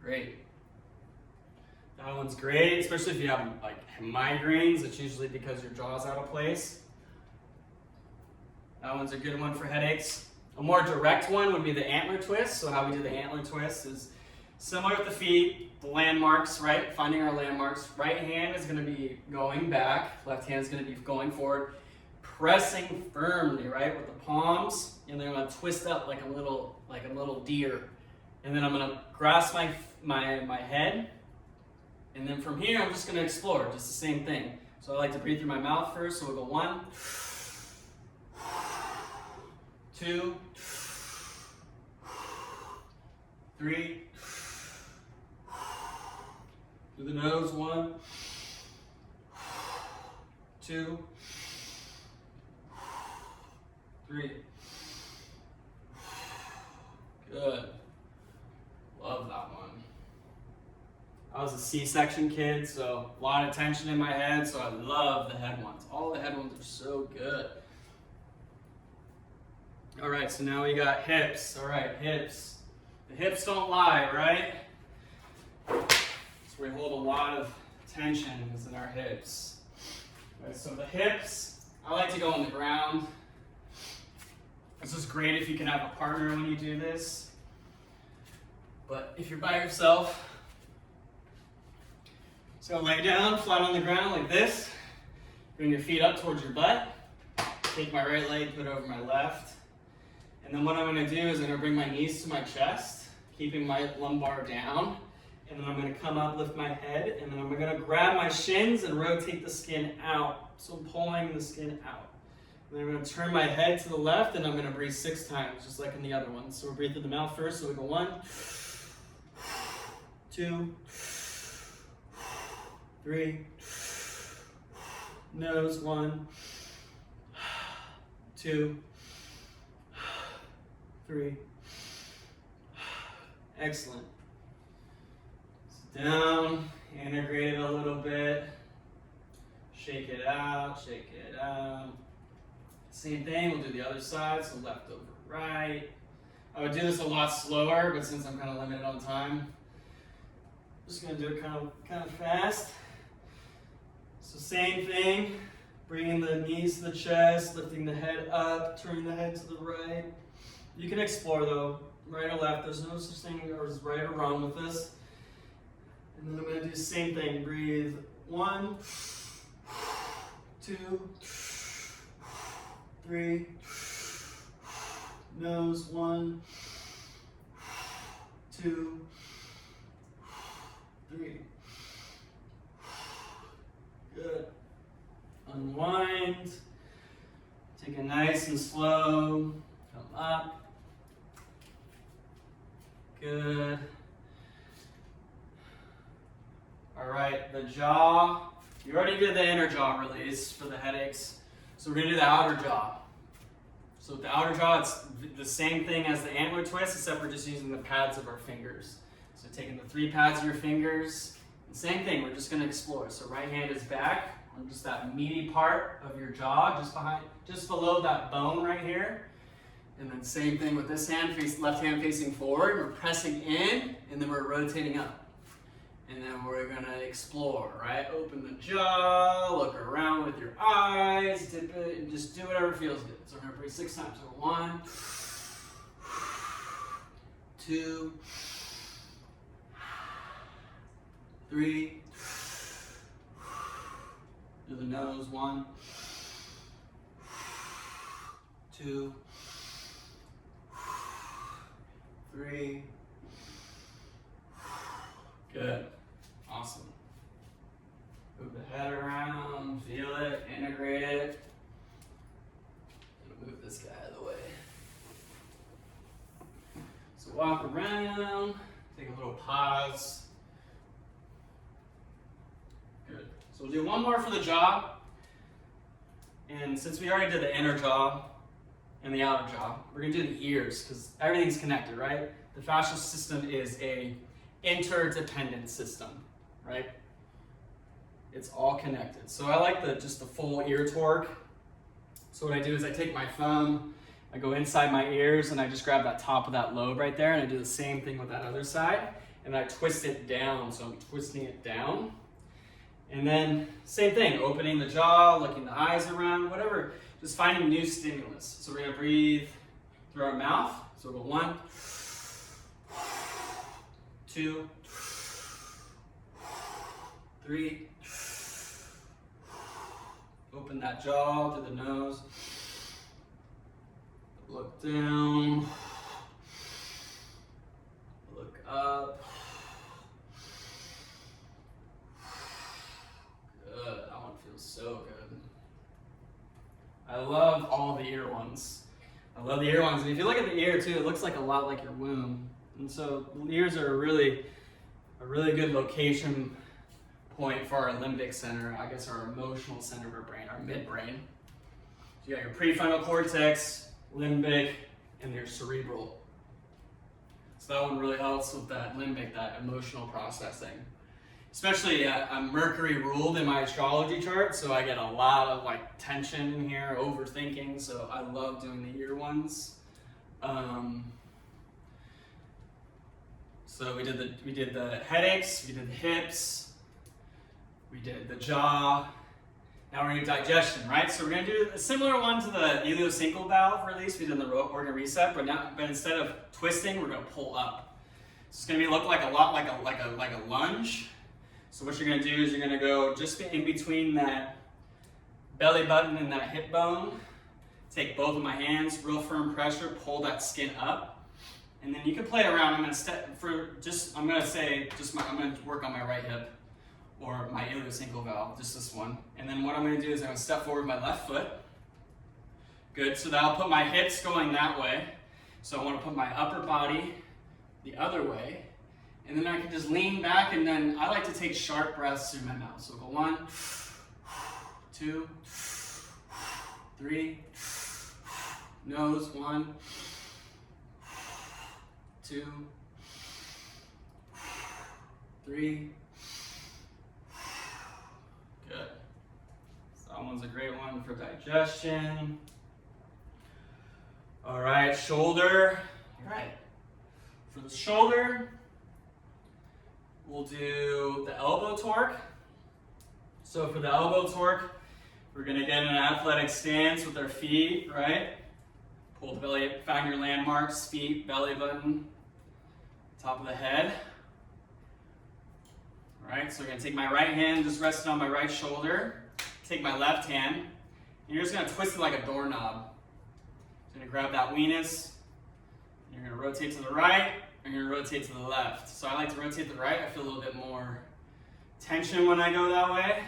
Great. That one's great, especially if you have like migraines. It's usually because your jaw's out of place. That one's a good one for headaches. A more direct one would be the antler twist. So how we do the antler twist is similar with the feet, the landmarks, right? Finding our landmarks. Right hand is going to be going back. Left hand is going to be going forward. Pressing firmly, right, with the palms. And then I'm going to twist up like a little deer. And then I'm going to grasp my head. And then from here, I'm just going to explore, just the same thing. So I like to breathe through my mouth first. So we'll go 1, 2, 3. Through the nose, 1, 2, 3. Good. Love that one. I was a C-section kid, so a lot of tension in my head, so I love the head ones. All the head ones are so good. All right, so now we got hips. All right, hips. The hips don't lie, right? So we hold a lot of tension in our hips. All right, so the hips, I like to go on the ground. This is great if you can have a partner when you do this. But if you're by yourself, so lay down, flat on the ground like this. Bring your feet up towards your butt. Take my right leg, put it over my left. And then what I'm gonna do is I'm gonna bring my knees to my chest, keeping my lumbar down. And then I'm gonna come up, lift my head, and then I'm gonna grab my shins and rotate the skin out. So I'm pulling the skin out. And then I'm gonna turn my head to the left, and I'm gonna breathe 6 times, just like in the other one. So we'll breathe through the mouth first, so we go 1, 2, 3, nose, 1, 2, 3. Excellent. Sit down, integrate it a little bit. Shake it out, shake it out. Same thing, we'll do the other side, so left over right. I would do this a lot slower, but since I'm kind of limited on time, I'm just gonna do it kind of fast. So same thing, bringing the knees to the chest, lifting the head up, turning the head to the right. You can explore though, right or left. There's no such thing as right or wrong with this. And then I'm gonna do the same thing. Breathe 1, 2, 3. Nose 1, 2, 3. Good. Unwind. Take it nice and slow. Come up. Good. All right, the jaw. You already did the inner jaw release for the headaches. So we're gonna do the outer jaw. So with the outer jaw, it's the same thing as the antler twist, except we're just using the pads of our fingers. So taking the 3 pads of your fingers, same thing, we're just gonna explore. So right hand is back on just that meaty part of your jaw, just below that bone right here. And then same thing with this hand, left hand facing forward. We're pressing in, and then we're rotating up. And then we're gonna explore, right? Open the jaw, look around with your eyes, dip it, and just do whatever feels good. So we're gonna breathe 6 times. So 1, 2, 3. Do the nose. 1, 2, 3. Good. Awesome. Move the head around, feel it, integrate it. Move this guy out of the way. So walk around, take a little pause. Good. So we'll do one more for the jaw. And since we already did the inner jaw and the outer jaw, we're gonna do the ears because everything's connected, right? The fascial system is a interdependent system, right? It's all connected. So I like just the full ear torque. So what I do is I take my thumb, I go inside my ears, and I just grab that top of that lobe right there, and I do the same thing with that other side, and I twist it down. So I'm twisting it down. And then same thing, opening the jaw, looking the eyes around, whatever, just finding new stimulus. So we're gonna breathe through our mouth. So we'll go 1, 2, 3. Open that jaw through the nose. Look down. Look up. Good. That one feels so good. I love all the ear ones. I love the ear ones. And if you look at the ear too, it looks like a lot like your womb. And so the ears are a really good location point for our limbic center, I guess our emotional center of our brain, our midbrain. So you got your prefrontal cortex, limbic, and your cerebral. So that one really helps with that limbic, that emotional processing. Especially I'm Mercury ruled in my astrology chart, so I get a lot of like tension in here, overthinking, so I love doing the ear ones. So we did the headaches, we did the hips, we did the jaw. Now we're gonna do digestion, right? So we're gonna do a similar one to the ileocecal valve release we did in the organ reset, but instead of twisting, we're gonna pull up. So it's gonna look like a lot like a lunge. So what you're gonna do is you're gonna go just in between that belly button and that hip bone. Take both of my hands, real firm pressure, pull that skin up. And then you can play around. I'm gonna work on my right hip or my ileocecal valve, just this one. And then what I'm gonna do is I'm gonna step forward with my left foot. Good, so that'll put my hips going that way. So I wanna put my upper body the other way. And then I can just lean back, and then I like to take sharp breaths through my mouth. So go 1, 2, 3, nose, 1, 2, 3. Good. So that one's a great one for digestion. All right, shoulder. All right. For the shoulder, we'll do the elbow torque. So for the elbow torque, we're gonna get in an athletic stance with our feet, right? Pull the belly, find your landmarks, feet, belly button, top of the head. All right, so we're gonna take my right hand, just resting on my right shoulder. Take my left hand, and you're just gonna twist it like a doorknob. You're gonna grab that weenus, you're gonna rotate to the right, and you're gonna rotate to the left. So I like to rotate to the right. I feel a little bit more tension when I go that way.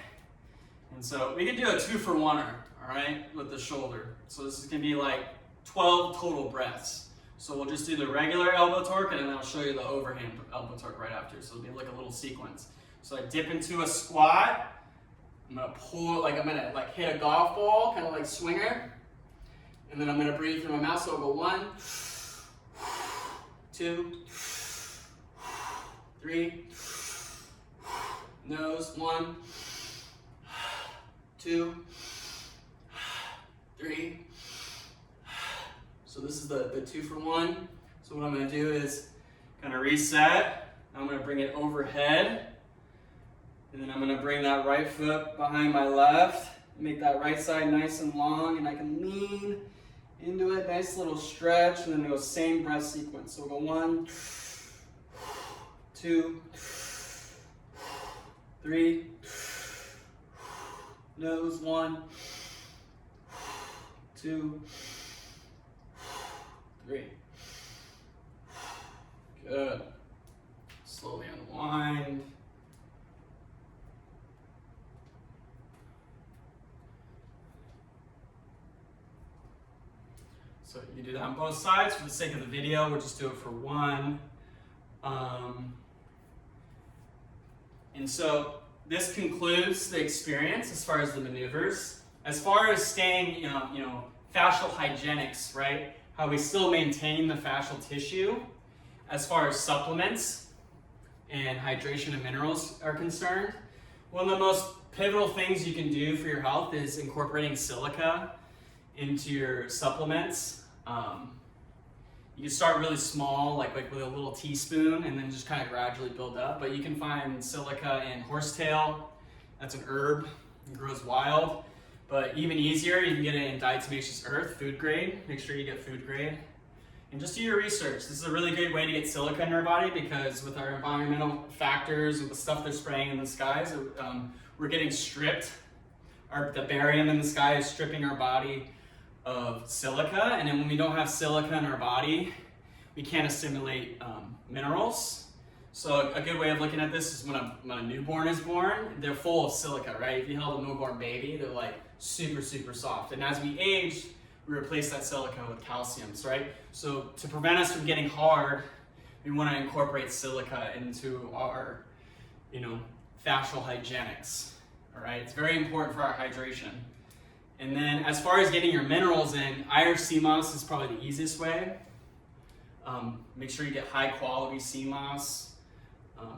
And so we can do a 2-for-1-er, all right, with the shoulder. So this is gonna be like 12 total breaths. So we'll just do the regular elbow torque, and then I'll show you the overhand elbow torque right after. So it'll be like a little sequence. So I dip into a squat. I'm gonna pull, I'm gonna hit a golf ball, kind of like swinger. And then I'm gonna breathe through my mouth. So I'll go 1, 2, 3. Nose, 1, 2, 3. So this is the 2-for-1. So what I'm gonna do is kind of reset. I'm gonna bring it overhead. And then I'm gonna bring that right foot behind my left. Make that right side nice and long, and I can lean into it. Nice little stretch, and then go same breath sequence. So we'll go 1, 2, 3. Nose, 1, 2, 3. Good. Slowly unwind. So you do that on both sides. For the sake of the video, we'll just do it for one. And so this concludes the experience as far as the maneuvers. As far as staying, fascial hygienics, right? How we still maintain the fascial tissue. As far as supplements and hydration and minerals are concerned, one of the most pivotal things you can do for your health is incorporating silica into your supplements. You can start really small, like with a little teaspoon, and then just kind of gradually build up. But you can find silica in horsetail. That's an herb. It grows wild. But even easier, you can get it in diatomaceous earth, food grade. Make sure you get food grade. And just do your research. This is a really good way to get silica in our body, because with our environmental factors, with the stuff they're spraying in the skies, we're getting stripped. The barium in the sky is stripping our body of silica, and then when we don't have silica in our body, we can't assimilate minerals. So a good way of looking at this is when a newborn is born, they're full of silica, right? If you held a newborn baby, they're like super, super soft. And as we age, we replace that silica with calciums, right? So to prevent us from getting hard, we want to incorporate silica into our, fascial hygienics, all right? It's very important for our hydration. And then as far as getting your minerals in, Irish sea moss is probably the easiest way. Make sure you get high quality sea moss.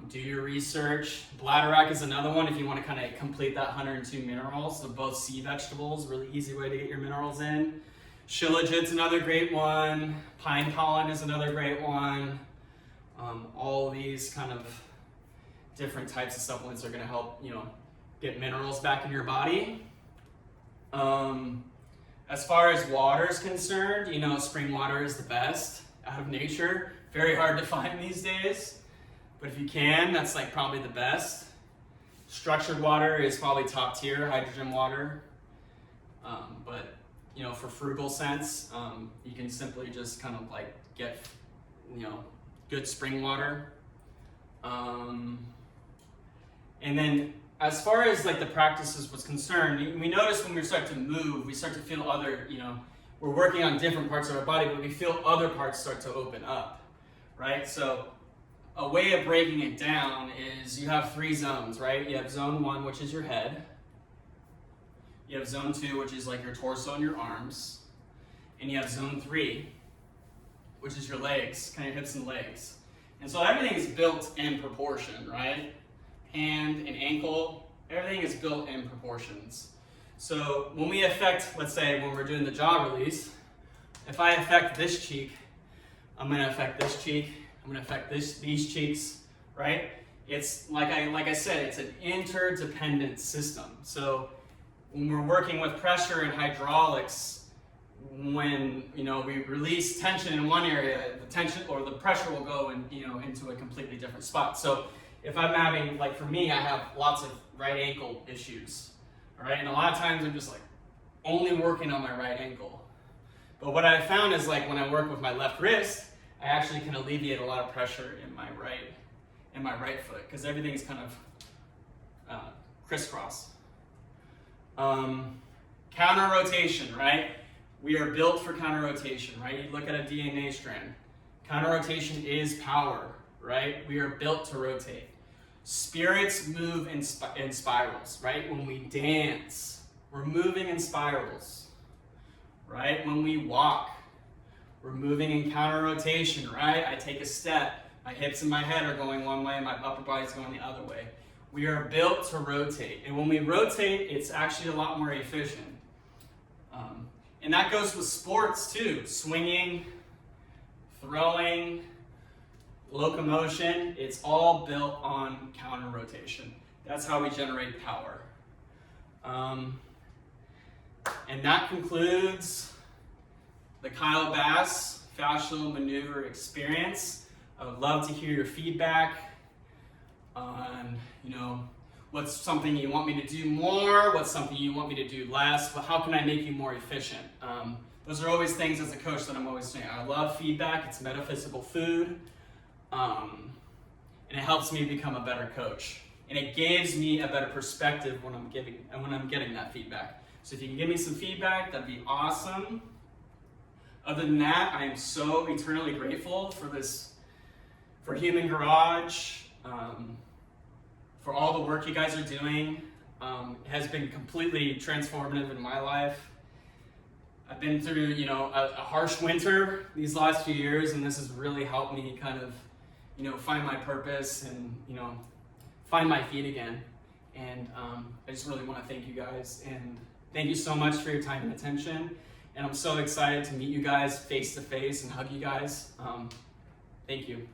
Do your research. Bladderwrack is another one if you want to kind of complete that 102 minerals of both sea vegetables. Really easy way to get your minerals in. Shilajit's another great one. Pine pollen is another great one. All of these kind of different types of supplements are going to help, get minerals back in your body. As far as water is concerned, spring water is the best out of nature. Very hard to find these days, but if you can, that's probably the best. Structured water is probably top tier, hydrogen water. But for frugal sense, you can simply just kind of get, good spring water. And then as far as the practices was concerned, we notice when we start to move, we start to feel other, we're working on different parts of our body, but we feel other parts start to open up, right? So a way of breaking it down is you have 3 zones, right? You have zone 1, which is your head. You have zone 2, which is your torso and your arms. And you have zone 3, which is your legs, kind of hips and legs. And so everything is built in proportion, right? Hand and ankle, everything is built in proportions. So when we affect, let's say when we're doing the jaw release, if I affect this cheek, I'm gonna affect this cheek. I'm gonna affect these cheeks, right? It's like I said, it's an interdependent system. So when we're working with pressure and hydraulics, when we release tension in one area, the tension or the pressure will go into a completely different spot. So if I'm having, like for me, I have lots of right ankle issues, all right? And a lot of times I'm just like only working on my right ankle. But what I found is like when I work with my left wrist, I actually can alleviate a lot of pressure in my right foot because everything's kind of crisscross. Counter rotation, right? We are built for counter rotation, right? You look at a DNA strand. Counter rotation is power, right? We are built to rotate. Spirits move in spirals, right? When we dance, we're moving in spirals, right? When we walk, we're moving in counter rotation, right? I take a step, my hips and my head are going one way, my upper body's going the other way. We are built to rotate, and when we rotate, it's actually a lot more efficient. And that goes with sports too, swinging, throwing, locomotion. It's all built on counter rotation. That's how we generate power. And that concludes the Kyle Bass Fascial Maneuver Experience. I would love to hear your feedback on, what's something you want me to do more, what's something you want me to do less, but how can I make you more efficient? Those are always things as a coach that I'm always saying. I love feedback, it's metaphysical food, and it helps me become a better coach. And it gives me a better perspective when I'm getting that feedback. So if you can give me some feedback, that'd be awesome. Other than that, I am so eternally grateful for Human Garage, for all the work you guys are doing. It has been completely transformative in my life. I've been through, a harsh winter these last few years, and this has really helped me kind of, find my purpose and, find my feet again. And I just really want to thank you guys, and thank you so much for your time and attention. And I'm so excited to meet you guys face to face and hug you guys. Thank you.